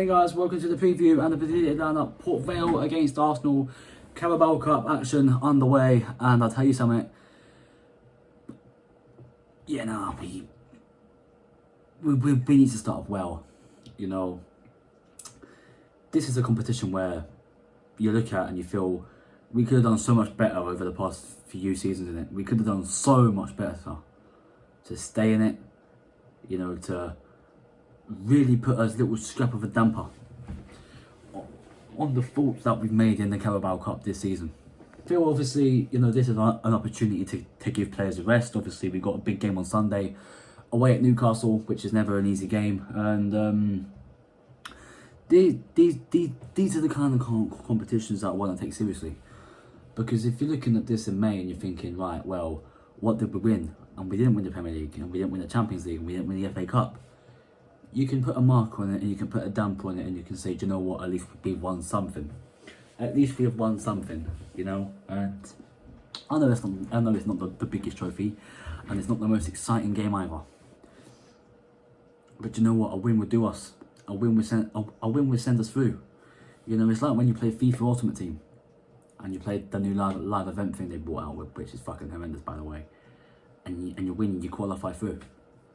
Hey guys, welcome to the preview and the predicted lineup. Port Vale against Arsenal, Carabao Cup action underway, and I'll tell you something. Yeah, nah, we need to start off well. You know, this is a competition where you look at and you feel we could have done so much better over the past few seasons in it. We could have done so much better to stay in it. You know, to really put a little scrap of a damper on the faults that we've made in the Carabao Cup this season. I feel obviously, you know, this is an opportunity to give players a rest. Obviously, we've got a big game on Sunday away at Newcastle, which is never an easy game. And these are the kind of competitions that I want to take seriously. Because if you're looking at this in May and you're thinking, right, well, what did we win? And we didn't win the Premier League, and we didn't win the Champions League, and we didn't win the FA Cup. You can put a mark on it, and you can put a damper on it, and you can say, do you know what, at least we've won something. At least we have won something, you know. And I know it's not the biggest trophy, and it's not the most exciting game either. But you know what, a win would do us. A win would send us through. You know, it's like when you play FIFA Ultimate Team, and you play the new live event thing they brought out, which is fucking horrendous, by the way. And you win, you qualify through.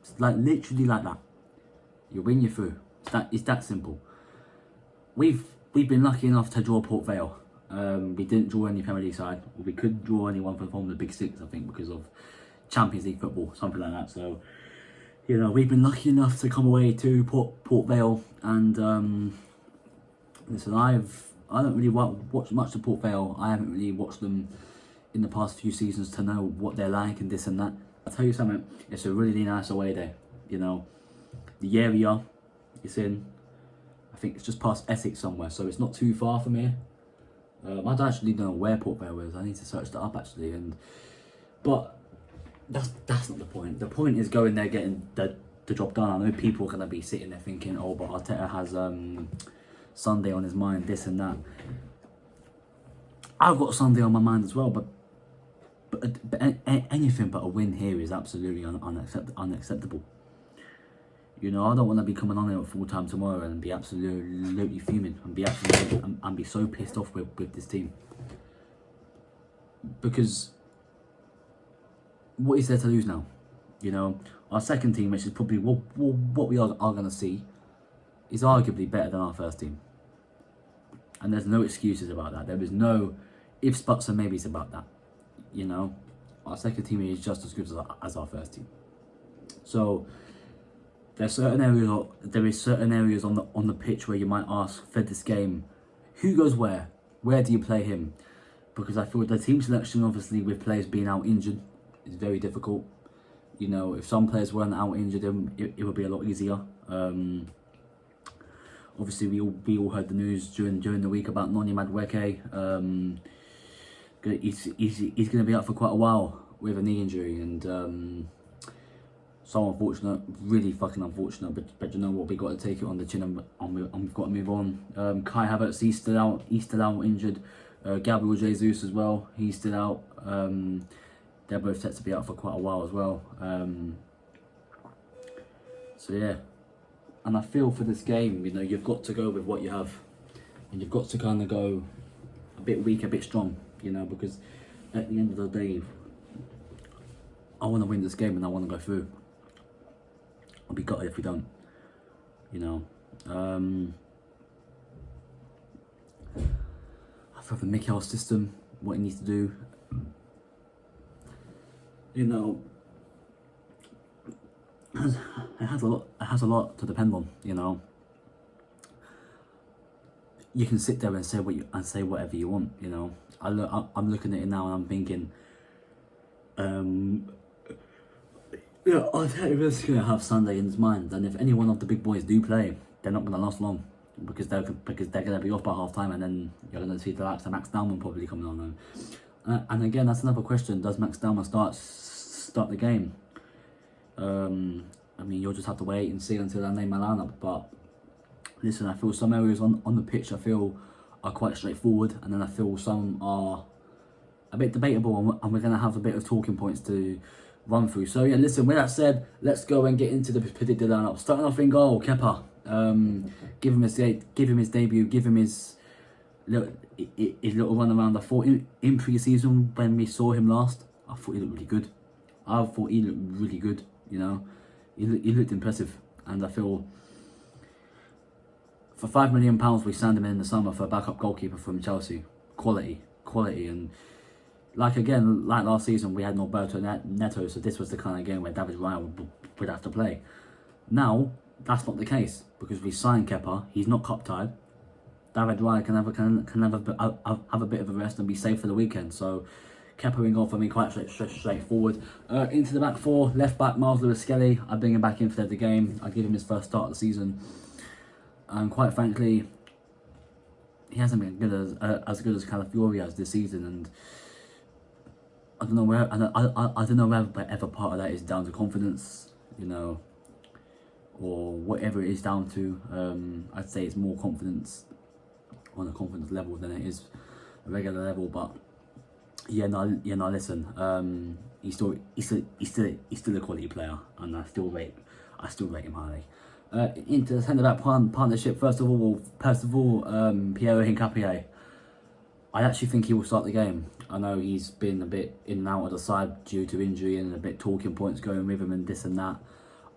It's like literally like that. You win, you're through. It's that simple. We've been lucky enough to draw Port Vale. We didn't draw any Premier League side. We couldn't draw anyone from the Big Six, I think, because of Champions League football, something like that. So, you know, we've been lucky enough to come away to Port Vale. And listen, I don't really watch much of Port Vale. I haven't really watched them in the past few seasons to know what they're like and this and that. I'll tell you something, it's a really nice away day, you know. The area it's in, I think it's just past Essex somewhere, so it's not too far from here. I don't actually know where Port Vale is. I need to search that up actually, but that's not the point. The point is going there, getting the job done. I know people are going to be sitting there thinking, oh, but Arteta has Sunday on his mind, this and that. I've got Sunday on my mind as well, but anything but a win here is absolutely unacceptable. You know, I don't want to be coming on here at full time tomorrow and be absolutely fuming and be so pissed off with this team. Because what is there to lose now? You know, our second team, which is probably what we are going to see, is arguably better than our first team. And there's no excuses about that. There is no ifs, buts and maybes about that. You know, our second team is just as good as our first team. So there is certain areas on the pitch where you might ask for this game, who goes where? Where do you play him? Because I feel the team selection, obviously, with players being out injured, is very difficult. You know, if some players weren't out injured, it would be a lot easier. Obviously, we all heard the news during the week about Noni Madueke. He's going to be out for quite a while with a knee injury, and so unfortunate, really fucking unfortunate. But you know what, we got to take it on the chin, and we've got to move on. Kai Havertz, he's still out injured. Gabriel Jesus as well, he's still out. They're both set to be out for quite a while as well. So yeah, and I feel for this game, you know, you've got to go with what you have, and you've got to kind of go a bit weak, a bit strong. You know, because at the end of the day, I want to win this game and I want to go through. I'll be gutted if we don't. You know, I feel the Mikel's system, what he needs to do. You know, it has a lot to depend on. You know, you can sit there and say whatever you want. You know, I'm looking at it now and I'm thinking, yeah, Arteta's going to have Sunday in his mind, and if any one of the big boys do play, they're not going to last long because they're going to be off by half time, and then you're going to see the likes of Max Dalman probably coming on. And again, that's another question: does Max Dalman start the game? I mean, you'll just have to wait and see until I name my lineup. But listen, I feel some areas on the pitch are quite straightforward, and then I feel some are a bit debatable, and we're going to have a bit of talking points to run through. So yeah, listen, with that said, let's go and get into the predicted lineup. Starting off in goal, Kepa. Give him his debut, give him his little run around. I thought in pre-season when we saw him last, I thought he looked really good. I thought he looked really good. You know, he looked impressive, and I feel for £5 million we signed him in the summer for a backup goalkeeper from Chelsea. Quality, and like last season we had Norberto Neto, so this was the kind of game where David Raya would have to play. Now that's not the case because we signed Kepa. He's not cup tied. David Raya can have a bit of a rest and be safe for the weekend. So Kepa in goal for me, quite straightforward. Into the back four, left back Miles Lewis-Skelly. I bring him back in for the game. I give him his first start of the season, and quite frankly, he hasn't been good as good as Calafiori has this season. And I don't know where, I don't know whether part of that is down to confidence, you know, or whatever it is down to. I'd say it's more confidence on a confidence level than it is a regular level. But listen, he's still a quality player, and I still rate him highly. Into the centre back partnership, first of all, Piero Hincapié. I actually think he will start the game. I know he's been a bit in and out of the side due to injury and a bit talking points going with him and this and that.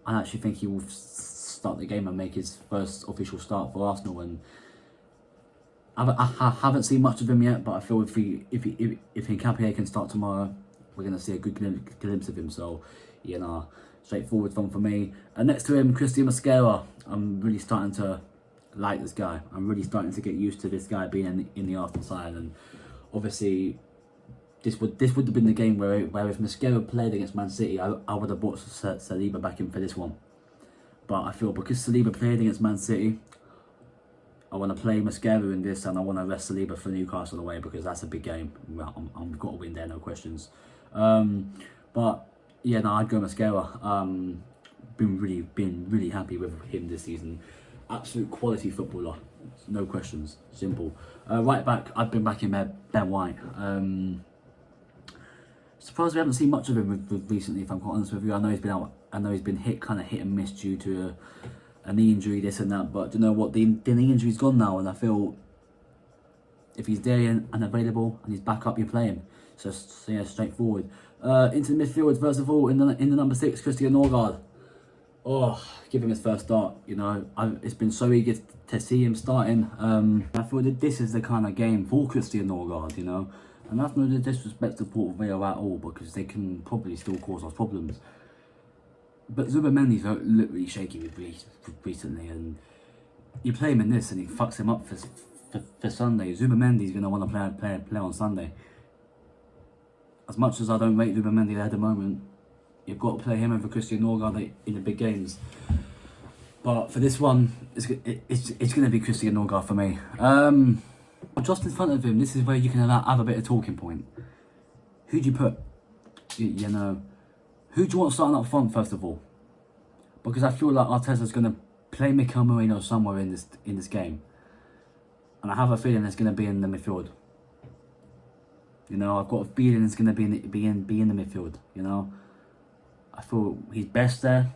I actually think he will start the game and make his first official start for Arsenal. And I haven't seen much of him yet, but I feel if Hincapié can start tomorrow, we're going to see a good glimpse of him. So, straightforward one for me. And next to him, Christian Mosquera. I'm really starting to like this guy. I'm really starting to get used to this guy being in the Arsenal side. And obviously, this would have been the game where if Mosquera played against Man City, I would have brought Saliba back in for this one. But I feel because Saliba played against Man City, I want to play Mosquera in this, and I want to rest Saliba for Newcastle away because that's a big game. I'm got to win there, no questions. But yeah, no, I'd go Mosquera. Been really happy with him this season. Absolute quality footballer, no questions. Simple. Right back, I've been back in Ben White. Surprised we haven't seen much of him recently, if I'm quite honest with you. I know he's been out. I know he's been hit and miss due to a knee injury, this and that. But you know what? The knee injury's gone now, and I feel if he's there and available and he's back up, you play him. So yeah, straightforward. Into the midfield, first of all, in the number 6, Christian Norgard. Oh, give him his first start. You know, it's been so eager to see him starting. I feel that this is the kind of game for Christian Norgard, you know. And that's no disrespect to Port Vale at all, because they can probably still cause us problems. But Zubimendi's looked really shaky recently, and you play him in this and he fucks him up for Sunday. Zubimendi's going to want to play on Sunday. As much as I don't rate Zubimendi at the moment, you've got to play him over Christian Norgard in the big games. But for this one, it's going to be Christian Norgard for me. Just in front of him, this is where you can have a bit of talking point. Who do you put? You know, who do you want starting up front first of all? Because I feel like Arteta's going to play Mikel Merino somewhere in this game, and I have a feeling it's going to be in the midfield. You know, I've got a feeling it's going to be in the midfield. You know, I feel he's best there,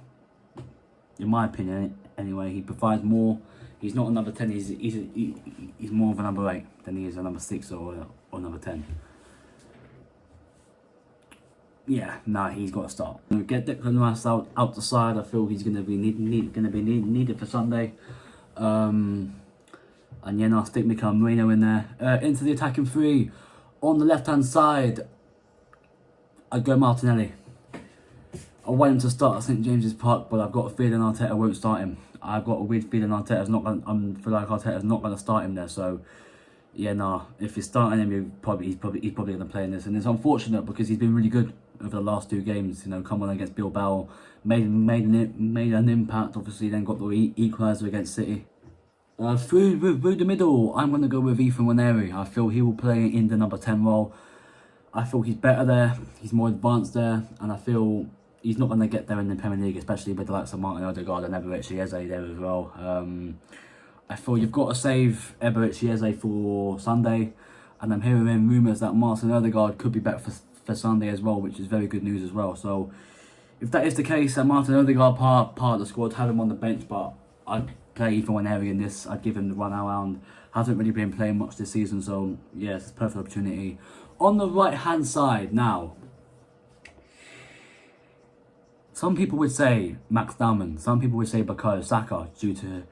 in my opinion. Anyway, he provides more. He's not a number 10. He's more of a number 8 than he is a number 6 or number 10. Yeah, nah, he's got to start. Get Declan Rice out the side. I feel he's going to be needed for Sunday. And yeah, I'll stick Mikel Merino in there. Into the attacking 3 on the left hand side. I'd go Martinelli. I want him to start at St James's Park, but I've got a feeling Arteta won't start him. I've got a weird feeling Arteta's not going. I feel like Arteta's not going to start him there. So yeah, nah. If you're starting him, he's probably going to play in this, and it's unfortunate because he's been really good over the last 2 games. You know, come on against Bilbao, made an impact. Obviously, then got the equaliser against City. Through the middle, I'm going to go with Ethan Nwaneri. I feel he will play in the number 10 role. I feel he's better there. He's more advanced there, and I feel he's not going to get there in the Premier League, especially with the likes of Martin Odegaard and Eberechi Eze there as well. I feel you've got to save Eberechi Eze for Sunday, and I'm hearing rumours that Martin Odegaard could be back for Sunday as well, which is very good news as well. So if that is the case, and Martin Odegaard part of the squad, have him on the bench, but play even one area in this, I'd give him the run around. Hasn't really been playing much this season, so yeah, it's a perfect opportunity. On the right hand side now, some people would say Max Dalman, some people would say Bukayo Saka, due to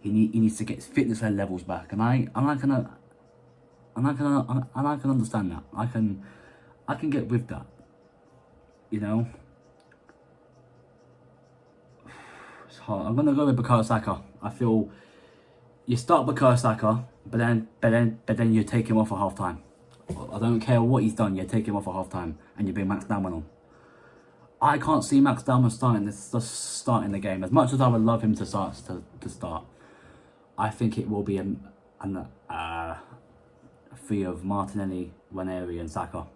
he needs to get his fitness levels back, and I can understand that. I can get with that, you know. It's hard. I'm gonna go with Bukayo Saka. I feel you start Bukayo Saka, but then you take him off at half time. I don't care what he's done. You take him off at half time, and you bring Max Dalman on. I can't see Max Dalman starting the game. As much as I would love him to start, I think it will be a free of Martinelli, Ranieri, and Saka.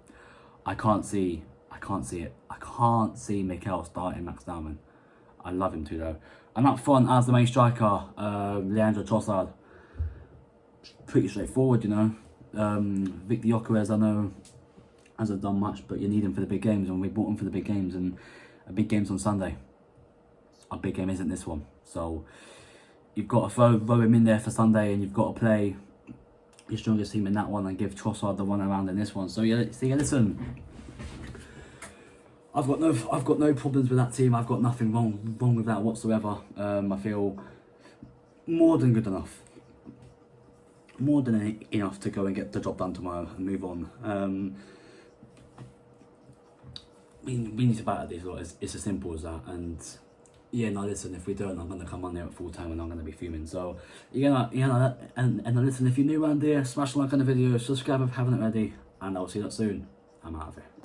I can't see it. I can't see Mikel starting Max Dalman. I love him too though. And up front as the main striker, Leandro Trossard. Pretty straightforward, you know. Victor Gyökeres, I know, hasn't done much, but you need him for the big games, and we bought him for the big games, and a big game's on Sunday. Our big game isn't this one, so you've got to throw him in there for Sunday, and you've got to play your strongest team in that one and give Trossard the run around in this one. So yeah, listen, I've got no problems with that team. I've got nothing wrong with that whatsoever. I feel more than good enough. More than enough to go and get the job done tomorrow and move on. We need to battle these lot. It's as simple as that. And yeah, no, listen, if we don't, I'm gonna come on there at full time and I'm gonna be fuming. So and listen, if you're new around here, smash a like on the video, subscribe if you haven't already, and I'll see you soon. I'm out of here.